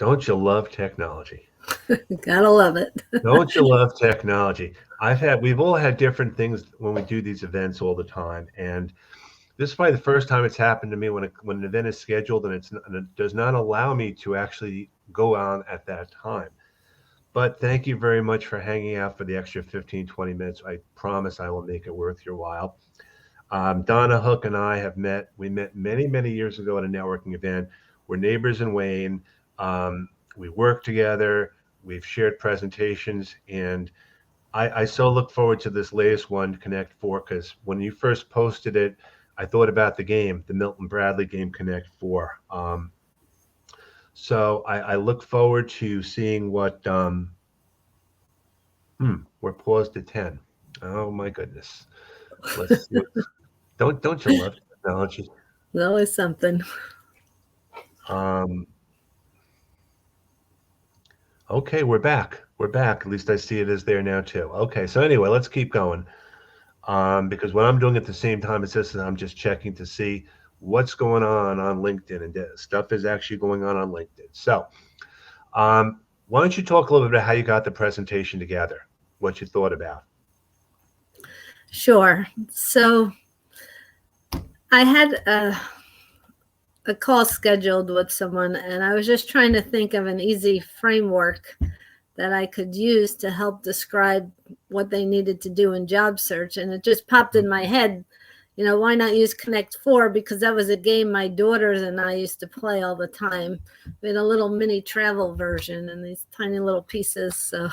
Don't you love technology? Gotta love it. Don't you love technology? We've all had different things when we do these events all the time, and this is probably the first time it's happened to me when an event is scheduled and and it does not allow me to actually go on at that time. But thank you very much for hanging out for the extra 15, 20 minutes. I promise I will make it worth your while. Donna Hook and I have met. We met many, many years ago at a networking event. We're neighbors in Wayne. We work together. We've shared presentations, and I so look forward to this latest one, Connect Four, because when you first posted it, I thought about the game, the Milton Bradley game, Connect Four. So I look forward to seeing what. We're paused at 10. Oh my goodness. Let's see. Don't you love technology? There's always something. Um, okay, we're back. We're back. At least I see it as there now too. Okay, so anyway, let's keep going. Because what I'm doing at the same time as this, I'm just checking to see what's going on LinkedIn, and stuff is actually going on LinkedIn. So, um, why don't you talk a little bit about how you got the presentation together, what you thought about? Sure. So I had a call scheduled with someone, and I was just trying to think of an easy framework that I could use to help describe what they needed to do in job search. And it just popped in my head, why not use Connect Four? Because that was a game my daughters and I used to play all the time. We had a little mini travel version and these tiny little pieces. So,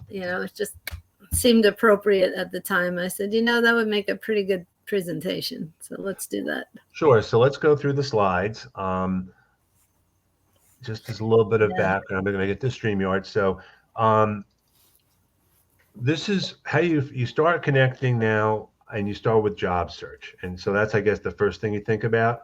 it just seemed appropriate at the time. I said, that would make a pretty good presentation. So let's do that. Sure. So let's go through the slides. Just as a little bit of background, I'm going to get to StreamYard. So, this is how you start connecting now, and you start with job search, and so that's, I guess, the first thing you think about.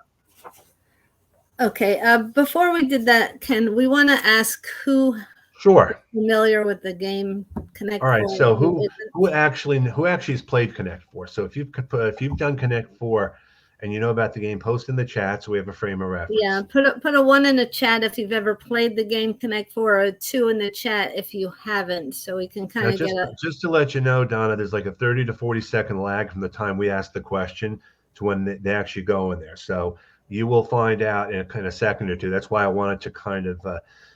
Okay. Before we did that, Ken, we want to ask who Sure. is familiar with the game Connect All right. 4. So who actually has played Connect Four? So if you've done Connect Four, and you know about the game, post in the chat so we have a frame of reference. Yeah, put a 1 in the chat if you've ever played the game Connect Four, or a 2 in the chat if you haven't, so we can kind of get a. Just to let you know, Donna, there's like a 30 to 40-second lag from the time we ask the question to when they actually go in there. So you will find out in a kind of second or two. That's why I wanted to kind of.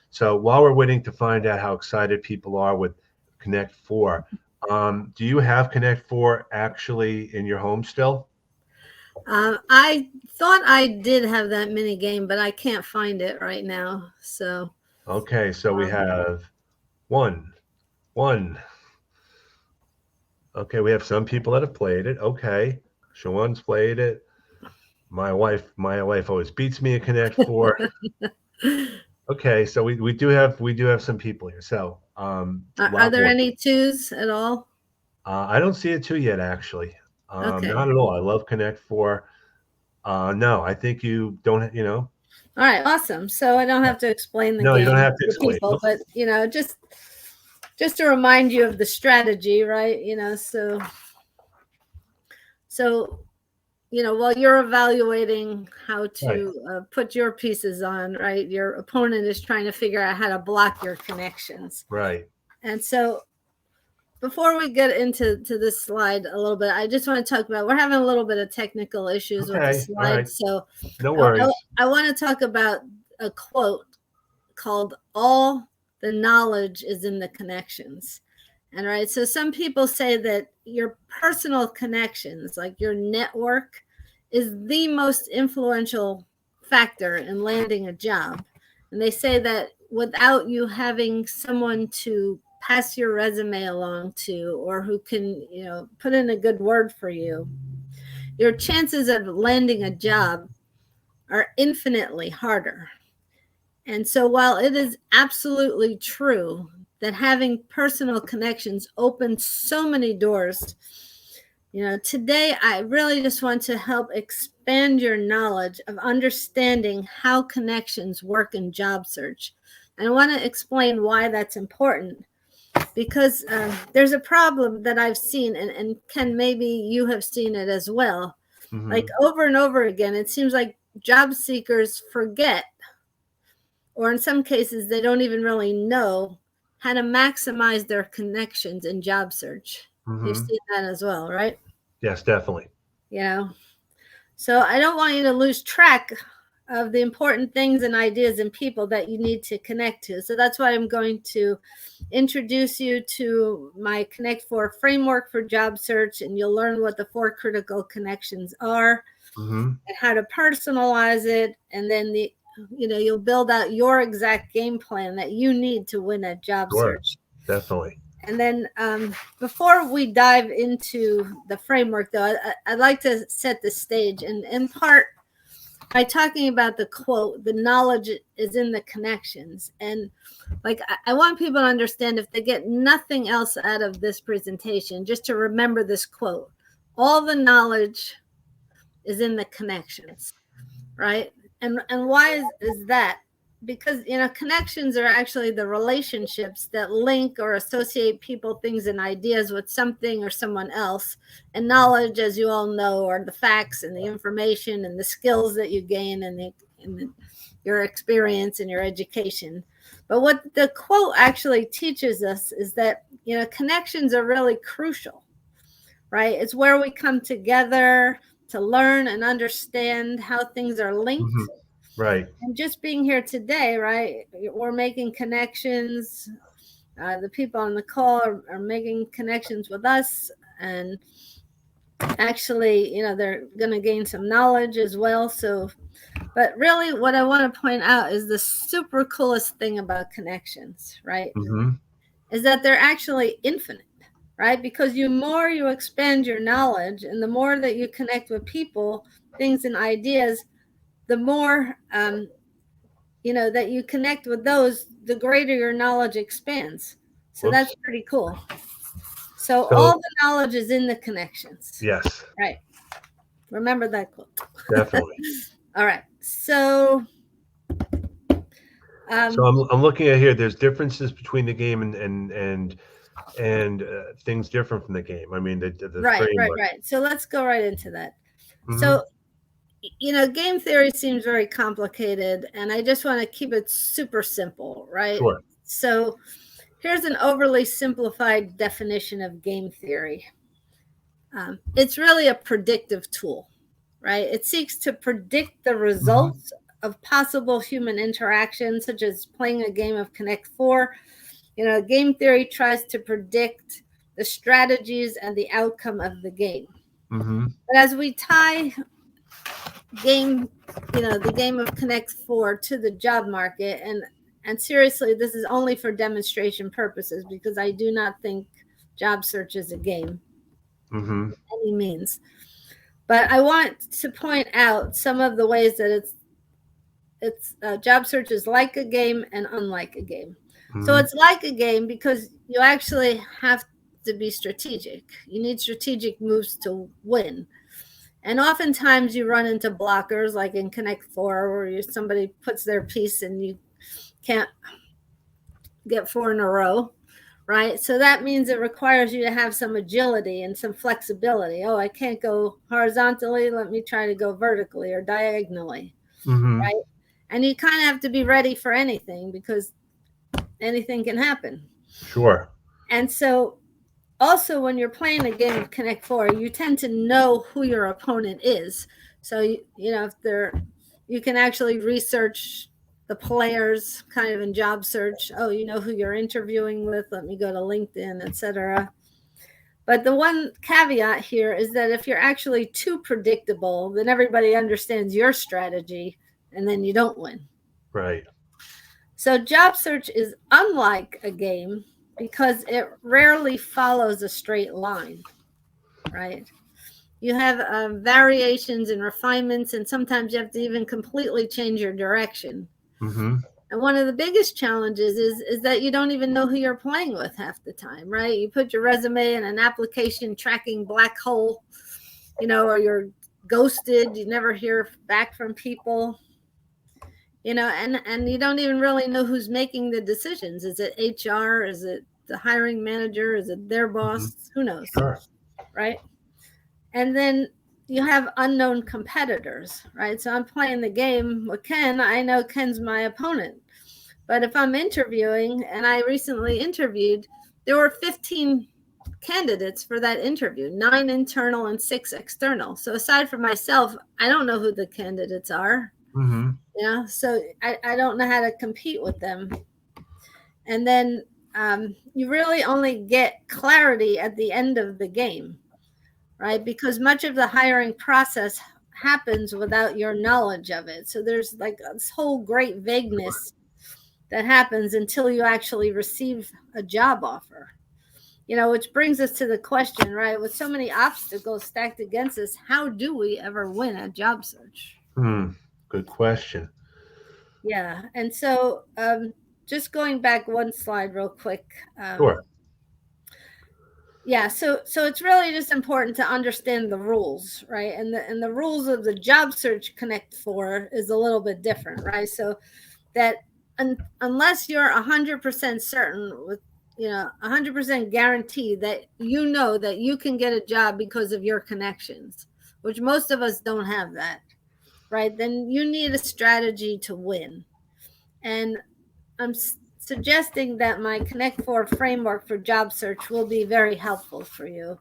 So while we're waiting to find out how excited people are with Connect Four, do you have Connect Four actually in your home still? I thought I did have that mini game, but I can't find it right now. So. Okay, so we have one. Okay, we have some people that have played it. Okay, Shawan's played it. My wife always beats me at Connect Four. Okay, so we do have some people here. So are there any 2s at all? I don't see a 2 yet, actually. Okay. Not at all. I love Connect Four. No, I think you don't. All right, awesome. So I don't have to explain the game. No, you don't have to explain. People, but just to remind you of the strategy, right? So while you're evaluating how to put your pieces on, right, your opponent is trying to figure out how to block your connections. Right. And so before we get into this slide a little bit, I just want to talk about, we're having a little bit of technical issues with the slide. Right. So no worries. I want to talk about a quote called "All the knowledge is in the connections." And right, so some people say that your personal connections, like your network, is the most influential factor in landing a job. And they say that without you having someone to pass your resume along to, or who can, put in a good word for you, your chances of landing a job are infinitely harder. And so while it is absolutely true that having personal connections opens so many doors, today I really just want to help expand your knowledge of understanding how connections work in job search. And I want to explain why that's important, because there's a problem that I've seen, and Ken, maybe you have seen it as well. Mm-hmm. Like over and over again, it seems like job seekers forget or in some cases, they don't even really know how to maximize their connections in job search. You've Hmm. seen that as well, right? Yes, definitely. You know, so I don't want you to lose track of the important things and ideas and people that you need to connect to. So that's why I'm going to introduce you to my Connect 4 framework for job search, and you'll learn what the 4 critical connections are Hmm. and how to personalize it. And then you'll build out your exact game plan that you need to win a job Sure, search. definitely. And then before we dive into the framework, though, I'd like to set the stage, and in part by talking about the quote, the knowledge is in the connections. And like, I want people to understand, if they get nothing else out of this presentation, just to remember this quote: all the knowledge is in the connections, right? And why is that? Because connections are actually the relationships that link or associate people, things, and ideas with something or someone else. And knowledge, as you all know, are the facts and the information and the skills that you gain and your experience and your education. But what the quote actually teaches us is that connections are really crucial, right? It's where we come together to learn and understand how things are Hmm. linked. Right. And just being here today, right, we're making connections. The people on the call are making connections with us, and actually, they're going to gain some knowledge as well. So, but really, what I want to point out is the super coolest thing about connections, right, Hmm. is that they're actually infinite, right? Because more you expand your knowledge, and the more that you connect with people, things, and ideas, the more that you connect with those, the greater your knowledge expands. So that's Whoops. pretty cool. So all So the knowledge is in the connections, yes, right? Remember that quote. definitely. All right. So So um, I'm looking at here. There's differences between the game and things different from the game. I mean, the framework. right. So let's go right into that. Hmm. So game theory seems very complicated, and I just want to keep it super simple, right? Sure. So here's an overly simplified definition of game theory. It's really a predictive tool, right? It seeks to predict the Hmm. results of possible human interactions, such as playing a game of Connect 4. Game theory tries to predict the strategies and the outcome of the game. Hmm. But as we tie the game of Connect 4 to the job market, and seriously, this is only for demonstration purposes, because I do not think job search is a game Hmm. by any means. But I want to point out some of the ways that it's job search is like a game and unlike a game. So Hmm. it's like a game because you actually have to be strategic. You need strategic moves to win. And oftentimes you run into blockers, like in Connect 4, where somebody puts their piece and you can't get 4 in a row, right? So that means it requires you to have some agility and some flexibility. Oh, I can't go horizontally. Let me try to go vertically or diagonally, Hmm. right? And you kind of have to be ready for anything, because anything can happen. Sure. And so also, when you're playing a game of Connect 4, you tend to know who your opponent is. So if you can actually research the players kind of in job search. Oh, you know who you're interviewing with. Let me go to LinkedIn, etc. But the one caveat here is that if you're actually too predictable, then everybody understands your strategy, and then you don't win. Right. So job search is unlike a game because it rarely follows a straight line, right? You have variations and refinements, and sometimes you have to even completely change your direction. Hmm. And one of the biggest challenges is that you don't even know who you're playing with half the time, right? You put your resume in an application tracking black hole, or you're ghosted. You never hear back from people, and you don't even really know who's making the decisions. Is it HR? Is it the hiring manager? Is it their Hmm. boss? Who knows, Sure. right? And then you have unknown competitors, right? So I'm playing the game with Ken. I know Ken's my opponent. But if I'm interviewing, and I recently interviewed, there were 15 candidates for that interview, 9 internal and 6 external. So aside from myself, I don't know who the candidates are. Mm-hmm. So I don't know how to compete with them. And then you really only get clarity at the end of the game, right? Because much of the hiring process happens without your knowledge of it. So there's like this whole great vagueness that happens until you actually receive a job offer. Which brings us to the question, right? With so many obstacles stacked against us, how do we ever win a job search? Good question. Yeah. And so just going back one slide real quick. Sure. Yeah, so it's really just important to understand the rules, right? And the rules of the Job Search Connect 4 is a little bit different, right? So that unless you're 100% certain with 100% guarantee that that you can get a job because of your connections, which most of us don't have that, right? Then you need a strategy to win. And I'm suggesting that my Connect 4 framework for job search will be very helpful for you.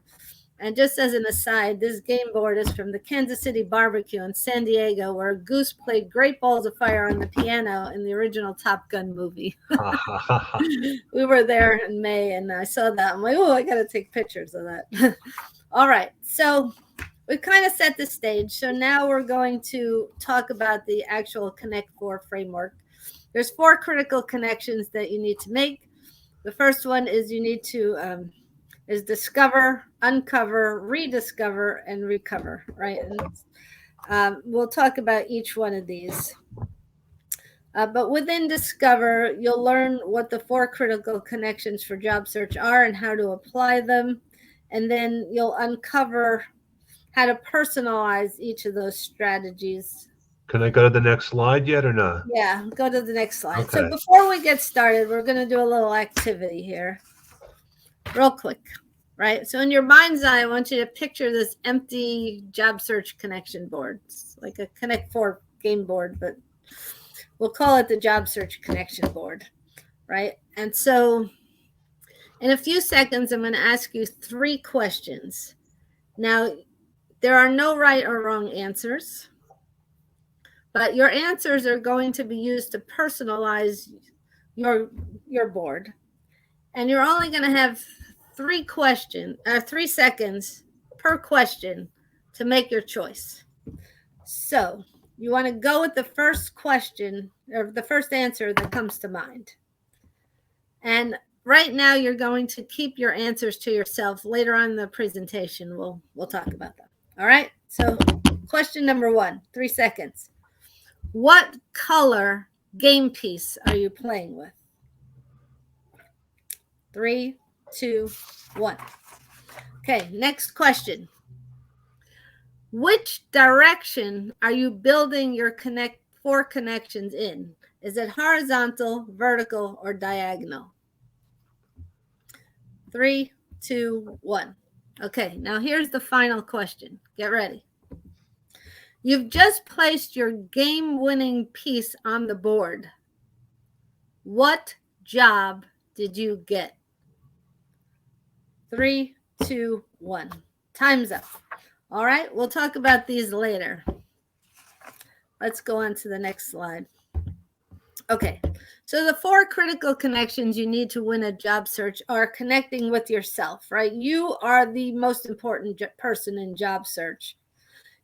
And just as an aside, this game board is from the Kansas City barbecue in San Diego, where Goose played Great Balls of Fire on the piano in the original Top Gun movie. We were there in May, and I saw that. I'm like, oh, I got to take pictures of that. All right. So we've kind of set the stage. So now we're going to talk about the actual Connect 4 framework. There's 4 critical connections that you need to make. The first one is you need to is discover, uncover, rediscover, and recover, right? And we'll talk about each one of these. But within discover, you'll learn what the 4 critical connections for job search are and how to apply them. And then you'll uncover how to personalize each of those strategies. Can I go to the next slide yet or not? Yeah, go to the next slide. Okay. So before we get started, we're going to do a little activity here. Real quick, right? So in your mind's eye, I want you to picture this empty job search connection board. It's like a Connect 4 game board, but we'll call it the job search connection board, right? And so in a few seconds, I'm going to ask you 3 questions. Now, there are no right or wrong answers, but your answers are going to be used to personalize your board. And you're only going to have 3 seconds per question to make your choice. So you want to go with the first question or the first answer that comes to mind. And right now you're going to keep your answers to yourself. Later on in the presentation, we'll talk about them. All right. So question number 1, 3 seconds. What color game piece are you playing with? 3, 2, 1. Okay, next question. Which direction are you building your 4 connections in? Is it horizontal, vertical, or diagonal? 3, 2, 1. Okay, now here's the final question. Get ready. You've just placed your game-winning piece on the board. What job did you get? 3, 2, 1. Time's up. All right, we'll talk about these later. Let's go on to the next slide. Okay, so the 4 critical connections you need to win a job search are connecting with yourself, right? You are the most important person in job search.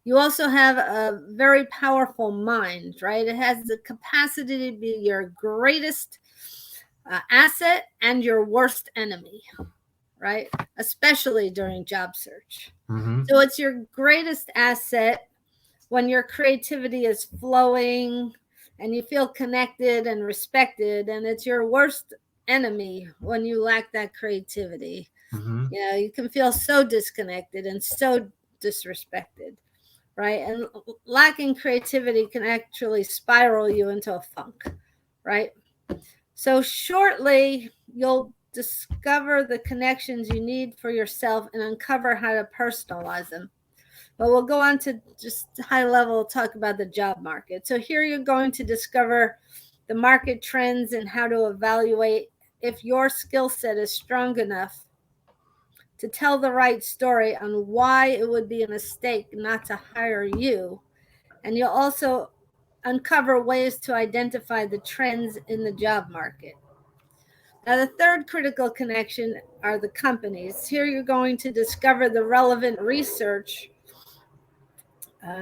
You also have a very powerful mind, right? It has the capacity to be your greatest asset and your worst enemy, right? Especially during job search. Mm-hmm. So it's your greatest asset when your creativity is flowing and you feel connected and respected, and it's your worst enemy when you lack that creativity. Mm-hmm. You can feel so disconnected and so disrespected, right? And lacking creativity can actually spiral you into a funk, right? So shortly, you'll discover the connections you need for yourself and uncover how to personalize them. But we'll go on to just high level talk about the job market. So here you're going to discover the market trends and how to evaluate if your skill set is strong enough to tell the right story on why it would be a mistake not to hire you. And you'll also uncover ways to identify the trends in the job market. Now, the third critical connection are the companies. Here you're going to discover the relevant research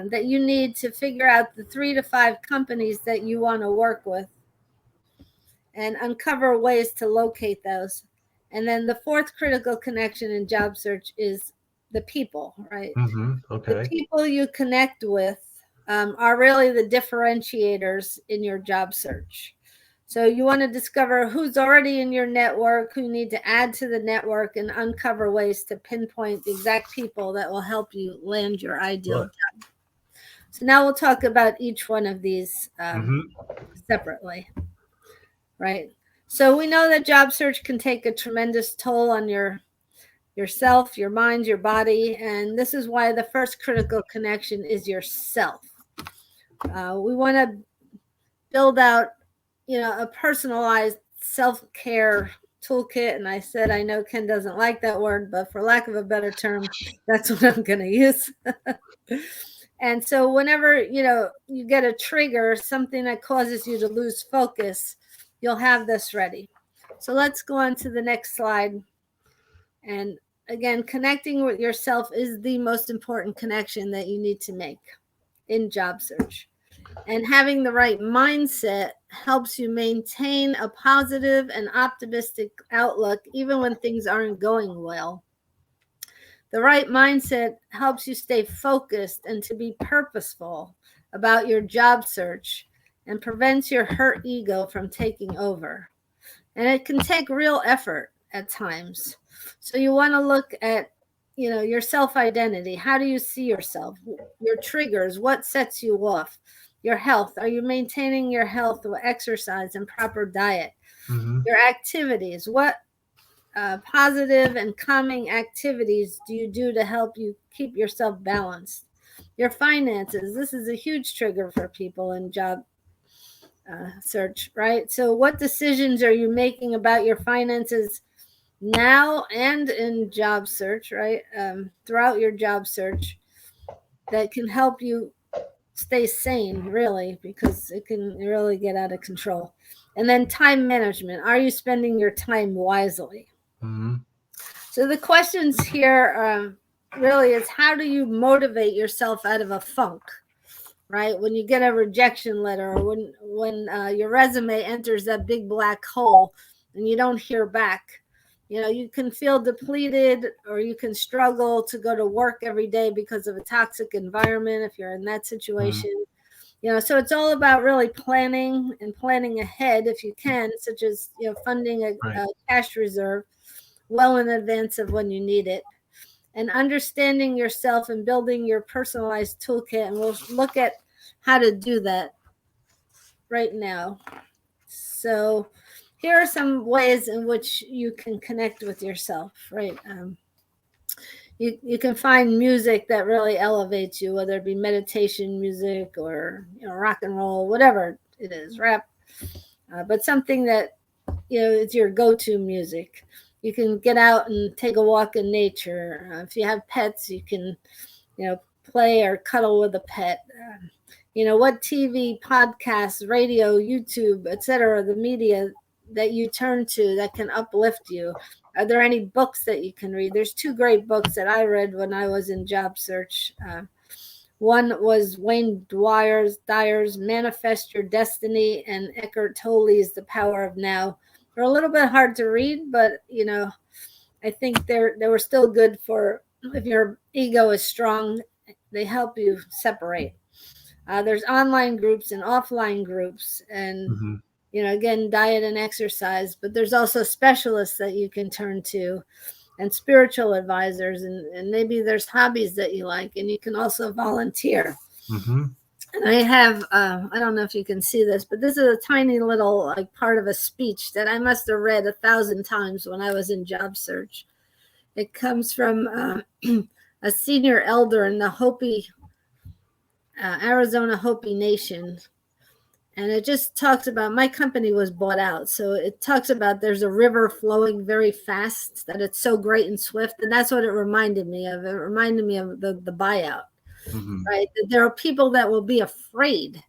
that you need to figure out the 3 to 5 companies that you want to work with and uncover ways to locate those. And then the fourth critical connection in job search is the people, right? The Okay. people you connect with are really the differentiators in your job search. So you want to discover who's already in your network, who you need to add to the network, and uncover ways to pinpoint the exact people that will help you land your ideal Good. job. So now we'll talk about each one of these separately, right? So we know that job search can take a tremendous toll on yourself, your mind, your body, and this is why the first critical connection is yourself. We want to build out, a personalized self-care toolkit. And I said, I know Ken doesn't like that word, but for lack of a better term, that's what I'm going to use. And so whenever, you get a trigger, something that causes you to lose focus, you'll have this ready. So let's go on to the next slide. And again, connecting with yourself is the most important connection that you need to make in job search. And having the right mindset helps you maintain a positive and optimistic outlook even when things aren't going well. The right mindset helps you stay focused and to be purposeful about your job search and prevents your hurt ego from taking over. And it can take real effort at times. So you want to look at, your self-identity. How do you see yourself? Your triggers, what sets you off? Your health. Are you maintaining your health with exercise and proper diet? Your activities. What positive and calming activities do you do to help you keep yourself balanced? Your finances. This is a huge trigger for people in job search, right? So what decisions are you making about your finances now and in job search, right? Throughout your job search that can help you stay sane, really, because it can really get out of control. And then time management. Are you spending your time wisely? So the questions here really is, how do you motivate yourself out of a funk, right? When you get a rejection letter, or when your resume enters that big black hole and you don't hear back, you can feel depleted, or you can struggle to go to work every day because of a toxic environment if you're in that situation. So it's all about really planning and planning ahead if you can, such as, funding a cash reserve well in advance of when you need it, and understanding yourself and building your personalized toolkit. And we'll look at how to do that right now. So here are some ways in which you can connect with yourself, right? You can find music that really elevates you, whether it be meditation music or rock and roll, whatever it is, rap, but something that is your go-to music. You can get out and take a walk in nature. If you have pets, you can play or cuddle with a pet. What TV, podcasts, radio, YouTube, etc., the media that you turn to that can uplift you. Are there any books that you can read? There's 2 great books that I read when I was in job search. One was Wayne Dyer's Manifest Your Destiny, and Eckhart Tolle's The Power of Now. They're a little bit hard to read, but I think they were still good for if your ego is strong. They help you separate. There's online groups and offline groups, and again, diet and exercise, but there's also specialists that you can turn to and spiritual advisors, and maybe there's hobbies that you like, and you can also volunteer. And I have, I don't know if you can see this, but this is a tiny little part of a speech that I must have read 1,000 times when I was in job search. It comes from a senior elder in the Hopi, Arizona Hopi Nation. And it just talks about, my company was bought out. So it talks about there's a river flowing very fast, that it's so great and swift. And that's what it reminded me of. It reminded me of the buyout, right? That there are people that will be afraid,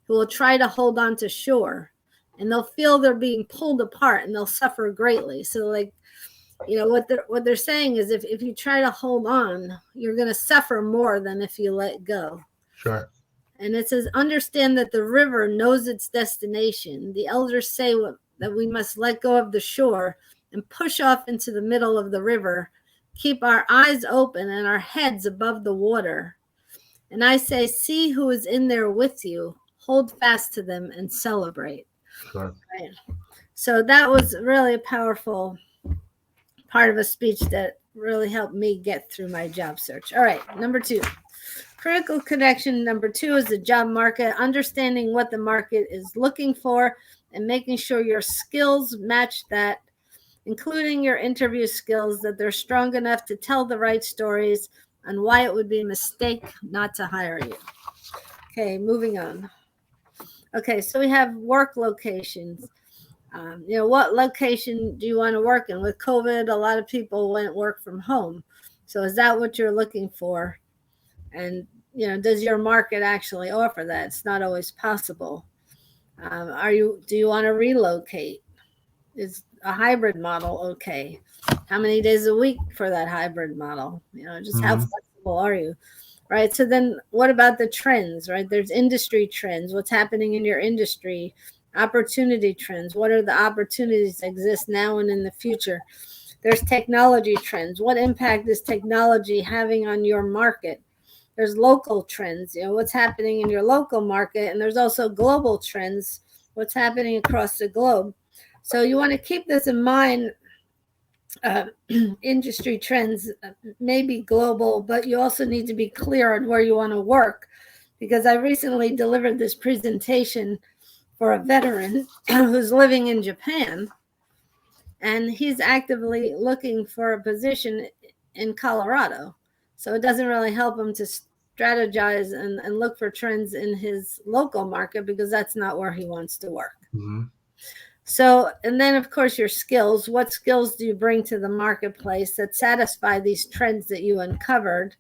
who will try to hold on to shore, and they'll feel they're being pulled apart, and they'll suffer greatly. So like, what they're saying is if you try to hold on, you're going to suffer more than if you let go. Sure. And it says, understand that the river knows its destination. The elders say that we must let go of the shore and push off into the middle of the river, keep our eyes open and our heads above the water. And I say, see who is in there with you, hold fast to them and celebrate. Sure. Right. So that was really a powerful part of a speech that really helped me get through my job search. All right, number 2. Critical connection number 2 is the job market, understanding what the market is looking for and making sure your skills match that, including your interview skills, that they're strong enough to tell the right stories and why it would be a mistake not to hire you. Okay, moving on. Okay, so we have work locations. What location do you want to work in? With COVID, a lot of people went work from home. So is that what you're looking for? And, does your market actually offer that? It's not always possible. Do you want to relocate? Is a hybrid model okay? How many days a week for that hybrid model? Just how flexible are you? Right. So then what about the trends, right? There's industry trends. What's happening in your industry? Opportunity trends. What are the opportunities that exist now and in the future? There's technology trends. What impact is technology having on your market? There's local trends, what's happening in your local market. And there's also global trends, what's happening across the globe. So you want to keep this in mind. Industry trends may be global, but you also need to be clear on where you want to work. Because I recently delivered this presentation for a veteran who's living in Japan, and he's actively looking for a position in Colorado. So it doesn't really help him to strategize and look for trends in his local market, because that's not where he wants to work. So, and then of course your skills. What skills do you bring to the marketplace that satisfy these trends that you uncovered?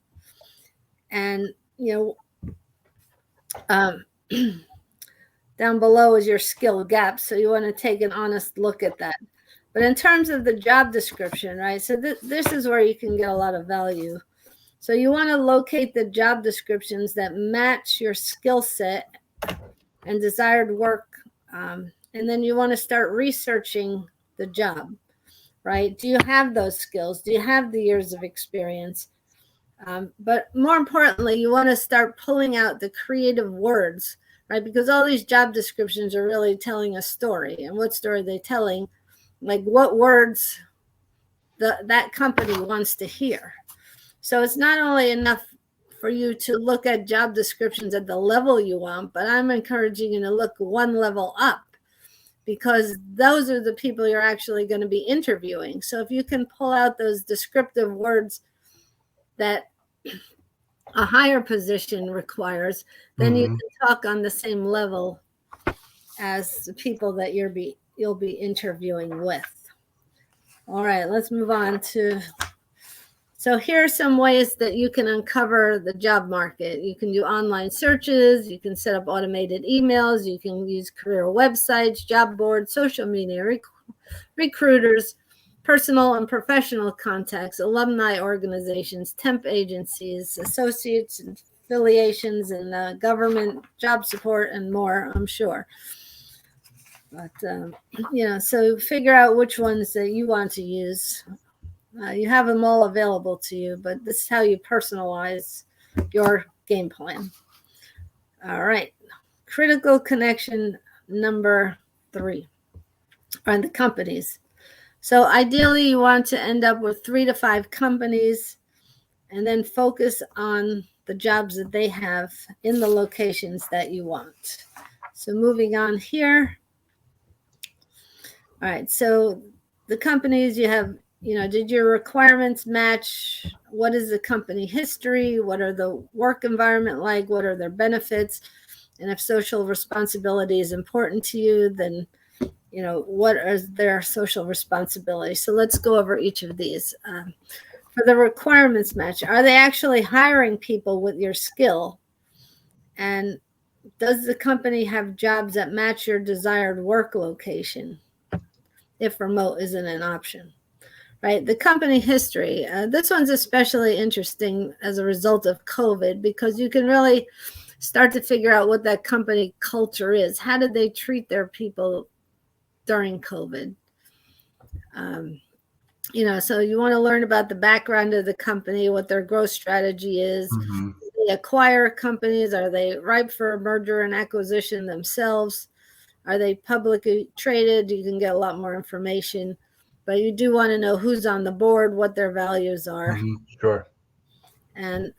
And, down below is your skill gap. So you want to take an honest look at that. But in terms of the job description, right? So this is where you can get a lot of value. So you want to locate the job descriptions that match your skill set and desired work. And then you want to start researching the job, right? Do you have those skills? Do you have the years of experience? But more importantly, you want to start pulling out the creative words, right? Because all these job descriptions are really telling a story. And what story are they telling? Like what words that company wants to hear. So it's not only enough for you to look at job descriptions at the level you want, but I'm encouraging you to look one level up, because those are the people you're actually going to be interviewing. So if you can pull out those descriptive words that a higher position requires, then you can talk on the same level as the people that you'll be interviewing with. All right, let's move on to. So here are some ways that you can uncover the job market. You can do online searches. You can set up automated emails. You can use career websites, job boards, social media, recruiters, personal and professional contacts, alumni organizations, temp agencies, associates and affiliations, and government job support, and more, I'm sure. But, so figure out which ones that you want to use. You have them all available to you, but this is how you personalize your game plan. All right. Critical connection number 3 are the companies. So ideally, you want to end up with 3 to 5 companies and then focus on the jobs that they have in the locations that you want. So moving on here. All right. So the companies you have, did your requirements match what is the company history? What are the work environment like? What are their benefits? And if social responsibility is important to you, then what are their social responsibilities? So let's go over each of these. For the requirements match, are they actually hiring people with your skill? And does the company have jobs that match your desired work location, if remote isn't an option? Right? The company history. This one's especially interesting as a result of COVID, because you can really start to figure out what that company culture is. How did they treat their people during COVID? So you want to learn about the background of the company, what their growth strategy is. Mm-hmm. Do they acquire companies? Are they ripe for a merger and acquisition themselves? Are they publicly traded? You can get a lot more information, but you do want to know who's on the board, what their values are. Mm-hmm. Sure. And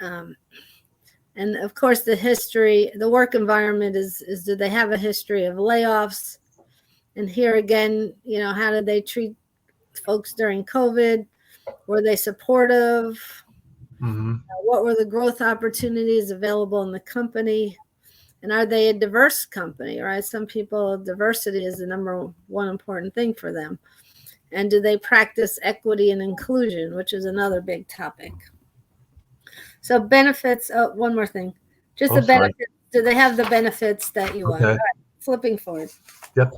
of course the history, the work environment is do they have a history of layoffs? And here again, how did they treat folks during COVID? Were they supportive? Mm-hmm. What were the growth opportunities available in the company? And are they a diverse company, right? Some people, diversity is the number one important thing for them. And do they practice equity and inclusion, which is another big topic? So benefits, one more thing. Just the benefits. Do they have the benefits that you want? All right, flipping forward. Yep.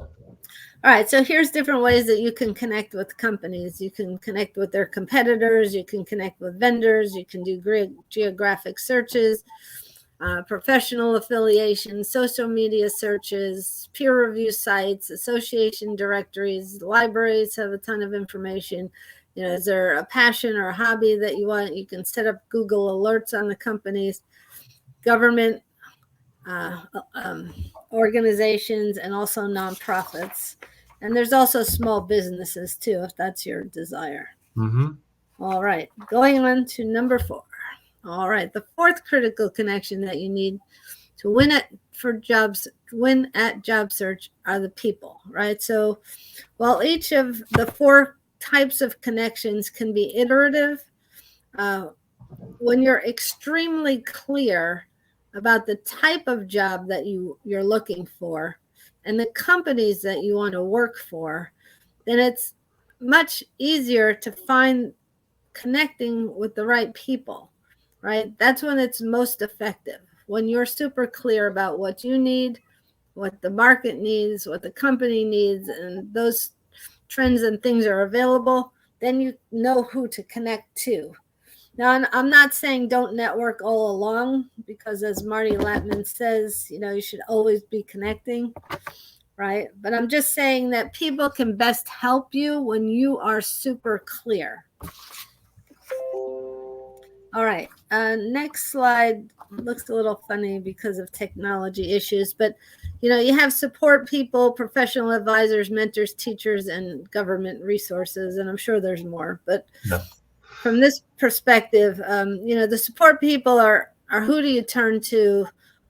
All right, so here's different ways that you can connect with companies. You can connect with their competitors. You can connect with vendors. You can do geographic searches, professional affiliations, social media searches, peer review sites, association directories. Libraries have a ton of information. Is there a passion or a hobby that you want? You can set up Google alerts on the companies, government organizations, and also nonprofits. And there's also small businesses too, if that's your desire. Mm-hmm. All right, going on to number 4. All right, the fourth critical connection that you need to win at job search are the people, right? So while each of the 4 types of connections can be iterative, when you're extremely clear about the type of job that you're looking for and the companies that you want to work for, then it's much easier to find connecting with the right people, right? That's when it's most effective. When you're super clear about what you need, what the market needs, what the company needs, and those trends and things are available, then you know who to connect to. Now, I'm not saying don't network all along, because as Marty Latman says, you should always be connecting, right? But I'm just saying that people can best help you when you are super clear. All right, next slide looks a little funny because of technology issues, but you have support people, professional advisors, mentors, teachers, and government resources, and I'm sure there's more, but yeah. From this perspective, the support people are who do you turn to,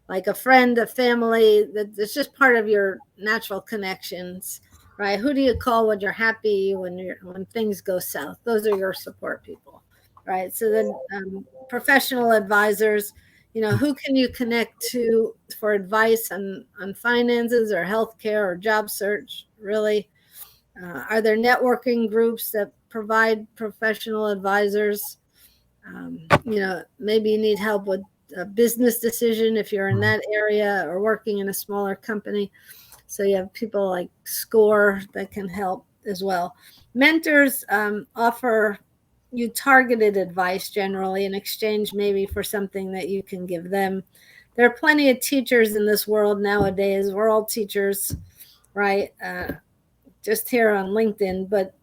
like a friend, a family, that's just part of your natural connections, right? Who do you call when you're happy, when things go south? Those are your support people, right? So then professional advisors, who can you connect to for advice on finances or healthcare or job search, really? Are there networking groups that provide professional advisors? Maybe you need help with a business decision if you're in that area or working in a smaller company. So you have people like SCORE that can help as well. Mentors offer you targeted advice generally in exchange maybe for something that you can give them. There are plenty of teachers in this world nowadays. We're all teachers, right? Just here on LinkedIn, but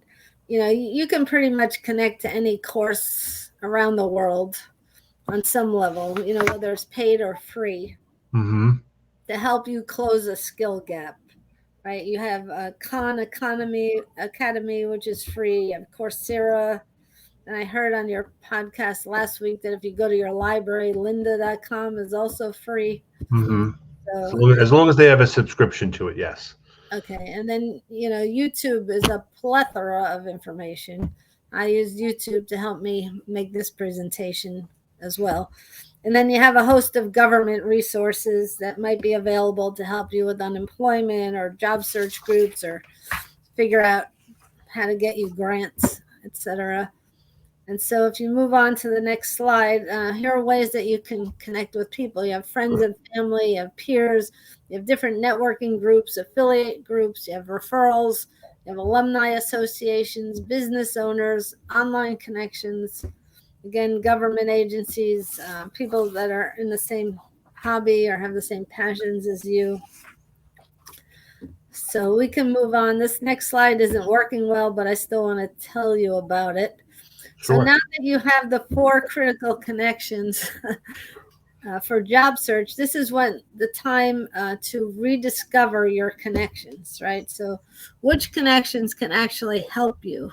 you can pretty much connect to any course around the world on some level, whether it's paid or free, Mm-hmm. to help you close a skill gap, right? You have Khan Academy, which is free. You have Coursera. And I heard on your podcast last week that if you go to your library, lynda.com is also free. Mm-hmm. So, as long as they have a subscription to it, yes. Okay, and then YouTube is a plethora of information. I used YouTube to help me make this presentation as well. And then you have a host of government resources that might be available to help you with unemployment or job search groups or figure out how to get you grants, etc. And so if you move on to the next slide, here are ways that you can connect with people. You have friends and family, you have peers, you have different networking groups, affiliate groups, you have referrals, you have alumni associations, business owners, online connections, again, government agencies, people that are in the same hobby or have the same passions as you. So we can move on. This next slide isn't working well, but I still want to tell you about it. Sure. So now that you have the 4 critical connections for job search, this is when the time to rediscover your connections, right? So which connections can actually help you?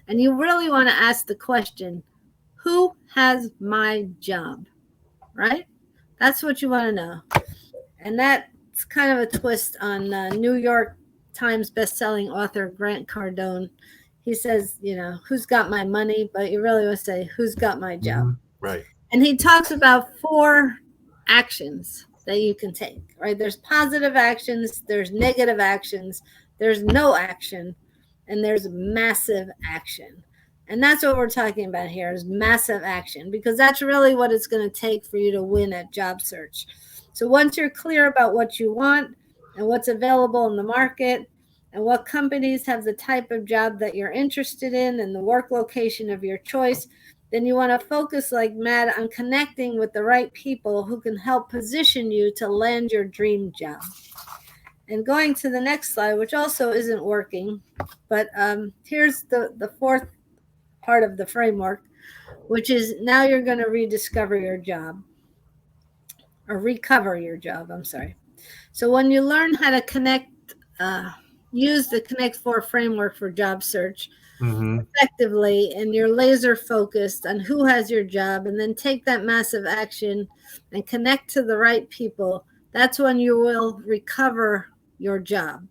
And you really want to ask the question, who has my job, right? That's what you want to know. And that's kind of a twist on New York Times bestselling author Grant Cardone. He says, who's got my money? But you really want to say, who's got my job? Mm-hmm. Right. And he talks about 4 actions that you can take, right? There's positive actions, there's negative actions, there's no action, and there's massive action. And that's what we're talking about here is massive action, because that's really what it's going to take for you to win at job search. So once you're clear about what you want and what's available in the market and what companies have the type of job that you're interested in and the work location of your choice, then you want to focus like mad on connecting with the right people who can help position you to land your dream job. And going to the next slide, which also isn't working, but here's the 4th part of the framework, which is now you're going to rediscover your job or recover your job. I'm sorry. So when you learn how to connect, use the Connect 4 framework for job search effectively, and you're laser focused on who has your job, and then take that massive action and connect to the right people, that's when you will recover your job.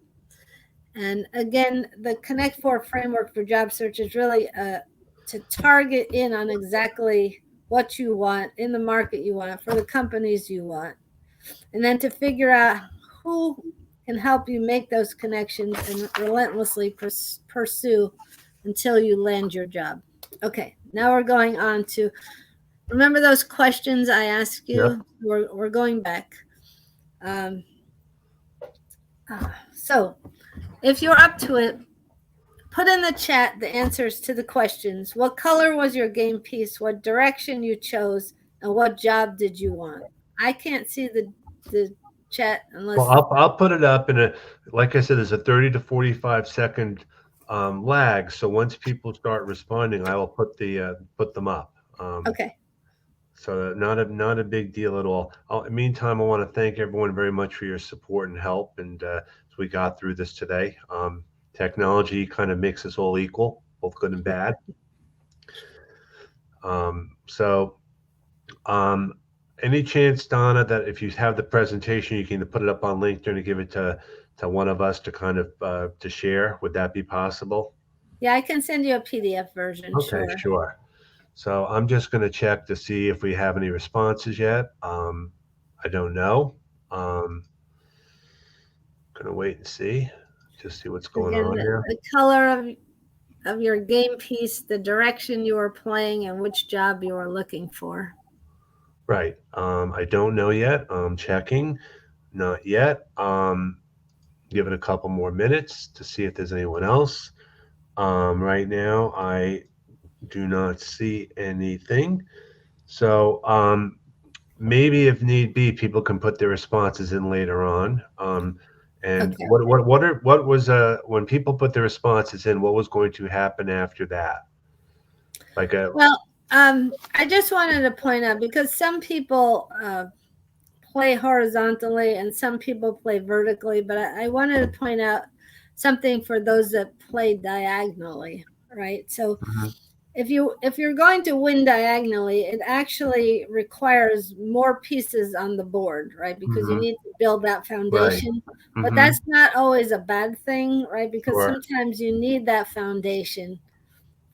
And again, the Connect 4 framework for job search is really to target in on exactly what you want in the market you want for the companies you want, and then to figure out who can help you make those connections and relentlessly pursue until you land your job. Okay, now we're going on to, remember those questions I asked you? Yep. We're going back. So if you're up to it, put in the chat the answers to the questions. What color was your game piece? What direction you chose? And what job did you want? I can't see the chat unless... Well, I'll put it up in a, like I said, there's a 30 to 45 second lag. So once people start responding, I will put them up. Okay. So not a big deal at all. In the meantime, I want to thank everyone very much for your support and help. And as we got through this today, technology kind of makes us all equal, both good and bad. Any chance, Donna, that if you have the presentation, you can put it up on LinkedIn and give it to one of us to kind of to share? Would that be possible? Yeah, I can send you a PDF version. Okay, sure. So I'm just going to check to see if we have any responses yet. I don't know. Going to wait and see, just see what's going on here. The color of your game piece, the direction you are playing, and which job you are looking for. Right. I don't know yet. I'm checking. Not yet. Give it a couple more minutes to see if there's anyone else. Right now, I do not see anything. So maybe if need be, people can put their responses in later on. And okay. What was when people put their responses in, what was going to happen after that? I just wanted to point out, because some people play horizontally and some people play vertically, but I wanted to point out something for those that play diagonally, right? So if you're going to win diagonally, it actually requires more pieces on the board, right? Because you need to build that foundation. Right. But that's not always a bad thing, right? Because sometimes you need that foundation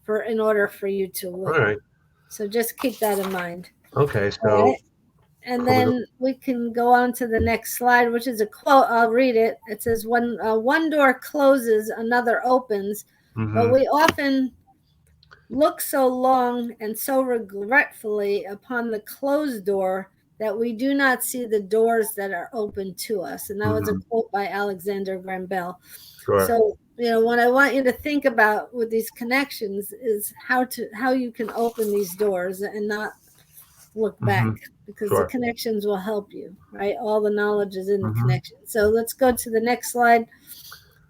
in order for you to All win. right. So just keep that in mind. Okay. All So right. And then we can go on to the next slide, which is a quote. I'll read it. It says, "When one door closes, another opens, but we often look so long and so regretfully upon the closed door that we do not see the doors that are open to us." And that was a quote by Alexander Graham Bell. Sure. So, what I want you to think about with these connections is how you can open these doors and not look back, because the connections will help you, right? All the knowledge is in the connection. So let's go to the next slide.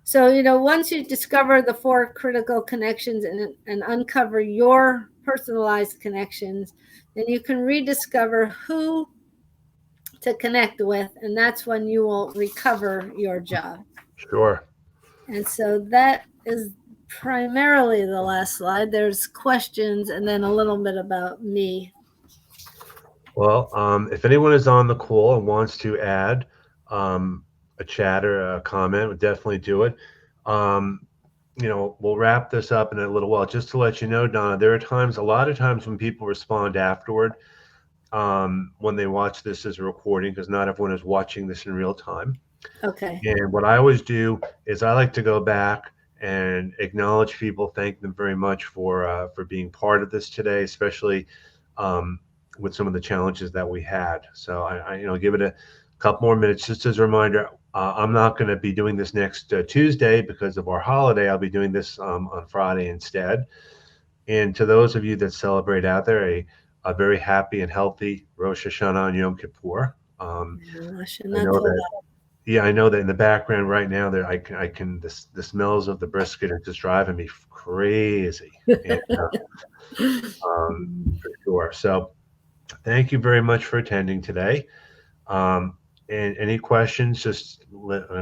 So, once you discover the 4 critical connections and uncover your personalized connections, then you can rediscover who to connect with, and that's when you will recover your job. Sure. And so that is primarily the last slide. There's questions and then a little bit about me. Well, if anyone is on the call and wants to add a chat or a comment, we'll definitely do it. We'll wrap this up in a little while. Just to let you know, Donna, there are a lot of times when people respond afterward when they watch this as a recording, because not everyone is watching this in real time. Okay. And what I always do is I like to go back and acknowledge people, thank them very much for being part of this today, especially with some of the challenges that we had. So I give it a couple more minutes just as a reminder. I'm not going to be doing this next Tuesday because of our holiday. I'll be doing this on Friday instead. And to those of you that celebrate out there, a very happy and healthy Rosh Hashanah and Yom Kippur. I know that in the background right now, there I can the smells of the brisket are just driving me crazy. And, for sure. So thank you very much for attending today. And any questions, just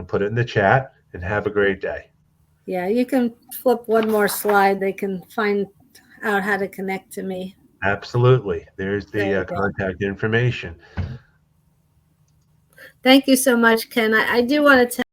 put it in the chat, and have a great day. Yeah, you can flip one more slide. They can find out how to connect to me. Absolutely. There's the contact information. Thank you so much, Ken. I do want to tell